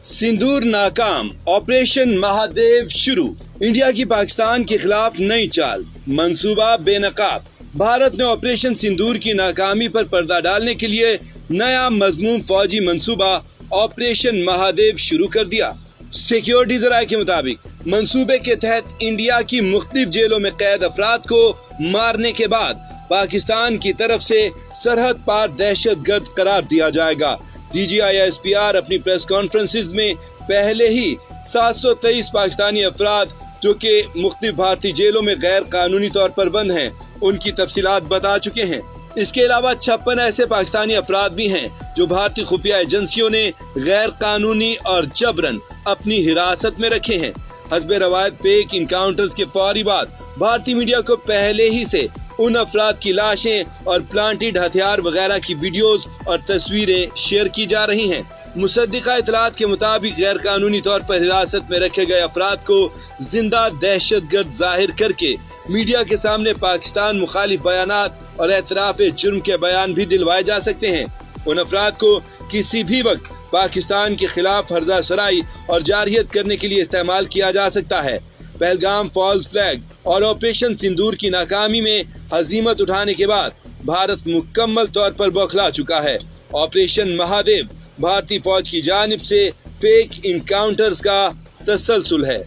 सिंदूर नाकाम, ऑपरेशन महादेव शुरू। इंडिया की पाकिस्तान के खिलाफ नई चाल, मंसूबा बेनकाब। भारत ने ऑपरेशन सिंदूर की नाकामी पर पर्दा डालने के लिए नया मजमून फौजी मंसूबा ऑपरेशन महादेव शुरू कर दिया। सिक्योरिटी जराये के मुताबिक मंसूबे के तहत इंडिया की मुख्तलिफ जेलों में कैद अफराद को मारने के बाद पाकिस्तान की तरफ से सरहद पार दहशतगर्द करार दिया जाएगा। DGISPR अपनी प्रेस कॉन्फ्रेंसिस में पहले ही 723 पाकिस्तानी अफराद जो कि मुख्तलिफ भारतीय जेलों में गैर कानूनी तौर पर बंद हैं, उनकी तफसीलात बता चुके हैं। इसके अलावा 56 ऐसे पाकिस्तानी अफराद भी हैं जो भारतीय खुफिया एजेंसियों ने गैर कानूनी और जबरन अपनी हिरासत में रखे हैं। हस्बे रवायत फेक इनकाउंटर्स के फौरी बाद भारतीय मीडिया को पहले ही से उन अफराद की लाशें और प्लांटेड हथियार वगैरह की वीडियोस और तस्वीरें शेयर की जा रही हैं। मुसद्दिका इतलात के मुताबिक गैर कानूनी तौर पर हिरासत में रखे गए अफराद को जिंदा दहशतगर्द जाहिर करके मीडिया के सामने पाकिस्तान मुखालिफ बयानात और एतराफ जुर्म के बयान भी दिलवाए जा सकते हैं। उन अफराद को किसी भी वक्त पाकिस्तान के खिलाफ हर्जा सराई और जारहियत करने के लिए इस्तेमाल किया जा सकता है। पहलगाम, फॉल्स फ्लैग और ऑपरेशन सिंदूर की नाकामी में हजीमत उठाने के बाद भारत मुकम्मल तौर पर बौखला चुका है। ऑपरेशन महादेव भारतीय फौज की जानिब से फेक इनकाउंटर्स का तसलसल है।